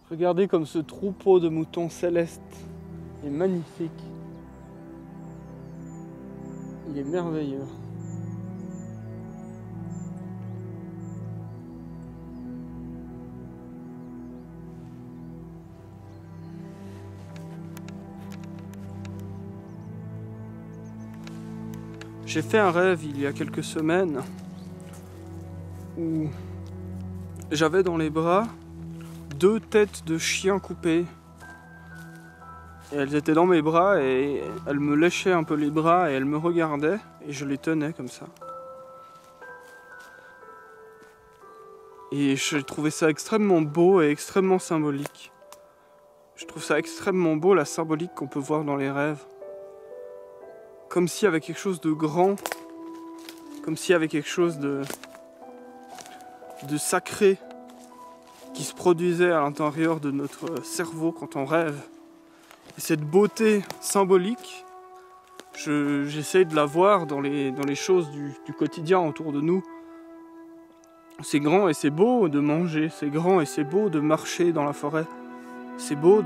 Regardez comme ce troupeau de moutons célestes est magnifique. Il est merveilleux. J'ai fait un rêve il y a quelques semaines où j'avais dans les bras 2 têtes de chiens coupées. Et elles étaient dans mes bras et elles me léchaient un peu les bras et elles me regardaient et je les tenais comme ça. Et j'ai trouvé ça extrêmement beau et extrêmement symbolique. Je trouve ça extrêmement beau, la symbolique qu'on peut voir dans les rêves. Comme s'il y avait quelque chose de grand, comme s'il y avait quelque chose de sacré qui se produisait à l'intérieur de notre cerveau quand on rêve. Et cette beauté symbolique, j'essaie de la voir dans les choses du quotidien autour de nous. C'est grand et c'est beau de manger, c'est grand et c'est beau de marcher dans la forêt. C'est beau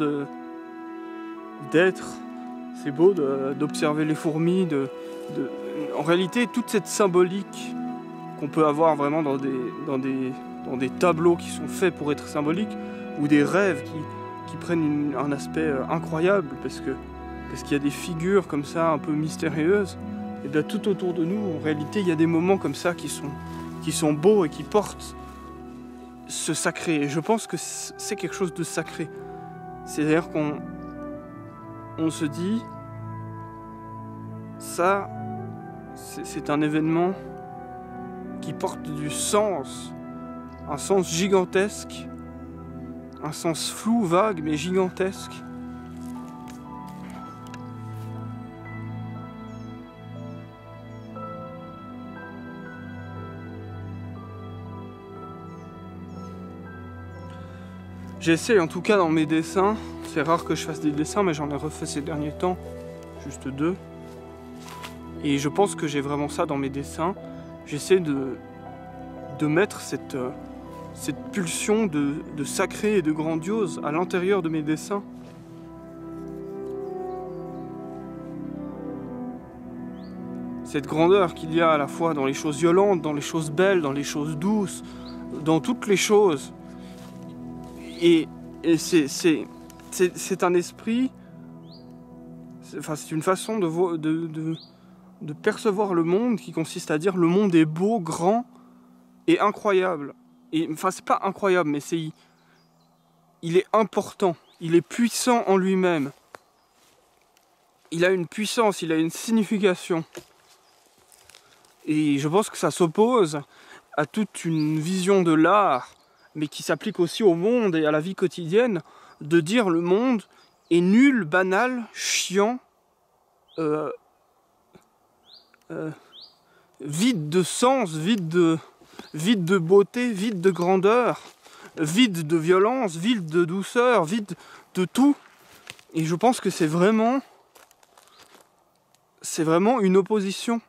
d'être, c'est beau d'observer les fourmis. En réalité, toute cette symbolique qu'on peut avoir vraiment dans des tableaux qui sont faits pour être symboliques, ou des rêves qui prennent un aspect incroyable, parce qu'il y a des figures comme ça un peu mystérieuses, et bien tout autour de nous, en réalité, il y a des moments comme ça qui sont beaux et qui portent ce sacré. Et je pense que c'est quelque chose de sacré. C'est-à-dire qu'on se dit, ça, c'est un événement qui porte du sens, un sens gigantesque, un sens flou, vague, mais gigantesque. J'essaie en tout cas dans mes dessins, c'est rare que je fasse des dessins, mais j'en ai refait ces derniers temps, juste 2. Et je pense que j'ai vraiment ça dans mes dessins. J'essaie de mettre cette pulsion de sacré et de grandiose à l'intérieur de mes dessins. Cette grandeur qu'il y a à la fois dans les choses violentes, dans les choses belles, dans les choses douces, dans toutes les choses. Et c'est un esprit, c'est une façon de percevoir le monde qui consiste à dire le monde est beau, grand et incroyable. Et enfin, c'est pas incroyable, mais il est important, il est puissant en lui-même. Il a une puissance, il a une signification. Et je pense que ça s'oppose à toute une vision de l'art, mais qui s'applique aussi au monde et à la vie quotidienne, de dire le monde est nul, banal, chiant, vide de sens, vide de beauté, vide de grandeur, vide de violence, vide de douceur, vide de tout. Et je pense que c'est vraiment une opposition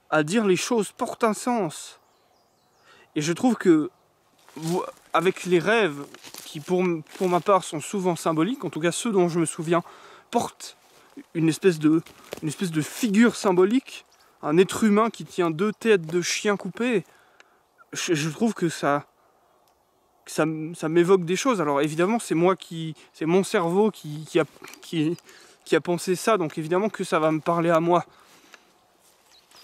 à dire les choses portent un sens. Et je trouve que, avec les rêves, qui pour ma part sont souvent symboliques, en tout cas ceux dont je me souviens, portent une espèce de figure symbolique, un être humain qui tient 2 têtes de chien coupées, je trouve que ça m'évoque des choses. Alors évidemment, c'est mon cerveau qui a pensé ça, donc évidemment que ça va me parler à moi.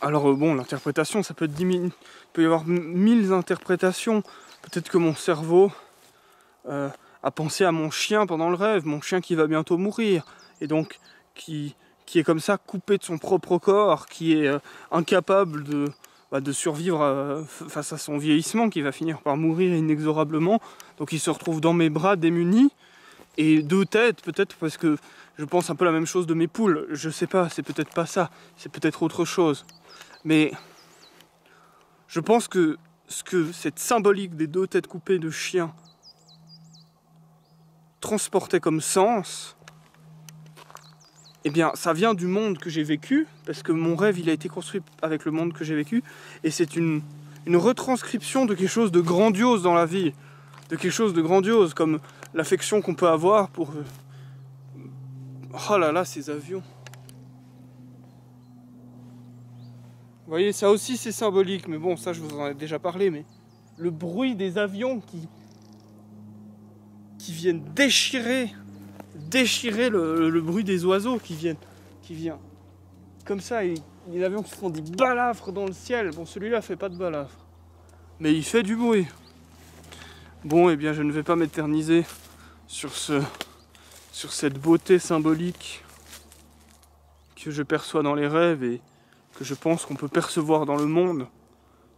Alors bon, l'interprétation, ça peut être il peut y avoir 1000 interprétations. Peut-être que mon cerveau a pensé à mon chien pendant le rêve, mon chien qui va bientôt mourir, et donc qui est comme ça coupé de son propre corps, qui est incapable de survivre face à son vieillissement, qui va finir par mourir inexorablement. Donc il se retrouve dans mes bras démuni, et 2 têtes, peut-être parce que je pense un peu la même chose de mes poules. Je sais pas, c'est peut-être pas ça, c'est peut-être autre chose. Mais je pense que cette symbolique des 2 têtes coupées de chien transportait comme sens, eh bien ça vient du monde que j'ai vécu, parce que mon rêve il a été construit avec le monde que j'ai vécu, et c'est une retranscription de quelque chose de grandiose dans la vie. quelque chose de grandiose, comme l'affection qu'on peut avoir pour... Oh là là, ces avions. Vous voyez, ça aussi c'est symbolique, mais bon, ça je vous en ai déjà parlé, mais le bruit des avions qui viennent déchirer le bruit des oiseaux qui vient. Comme ça, les avions qui font des balafres dans le ciel. Bon, celui-là fait pas de balafres, mais il fait du bruit. Bon, eh bien, je ne vais pas m'éterniser sur cette beauté symbolique que je perçois dans les rêves et que je pense qu'on peut percevoir dans le monde.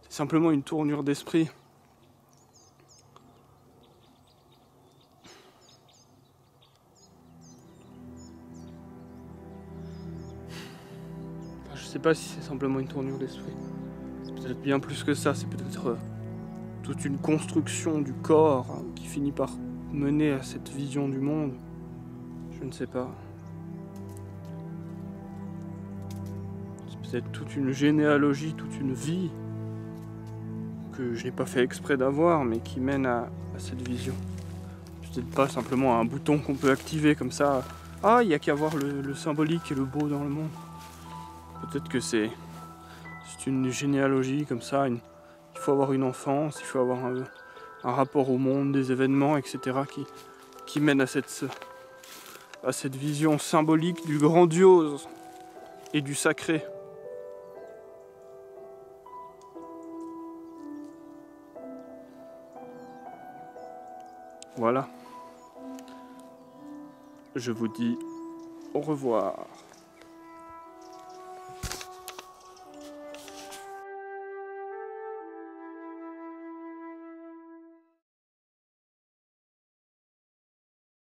C'est simplement une tournure d'esprit. Je sais pas si c'est simplement une tournure d'esprit. C'est peut-être bien plus que ça. C'est peut-être toute une construction du corps qui finit par mener à cette vision du monde. Je ne sais pas. C'est peut-être toute une généalogie, toute une vie que je n'ai pas fait exprès d'avoir, mais qui mène à cette vision. Peut-être pas simplement un bouton qu'on peut activer comme ça. Ah, il n'y a qu'à voir le symbolique et le beau dans le monde. Peut-être que c'est une généalogie comme ça. Il faut avoir une enfance, il faut avoir un rapport au monde, des événements, etc. qui mènent à cette vision symbolique du grandiose et du sacré. Voilà. Je vous dis au revoir.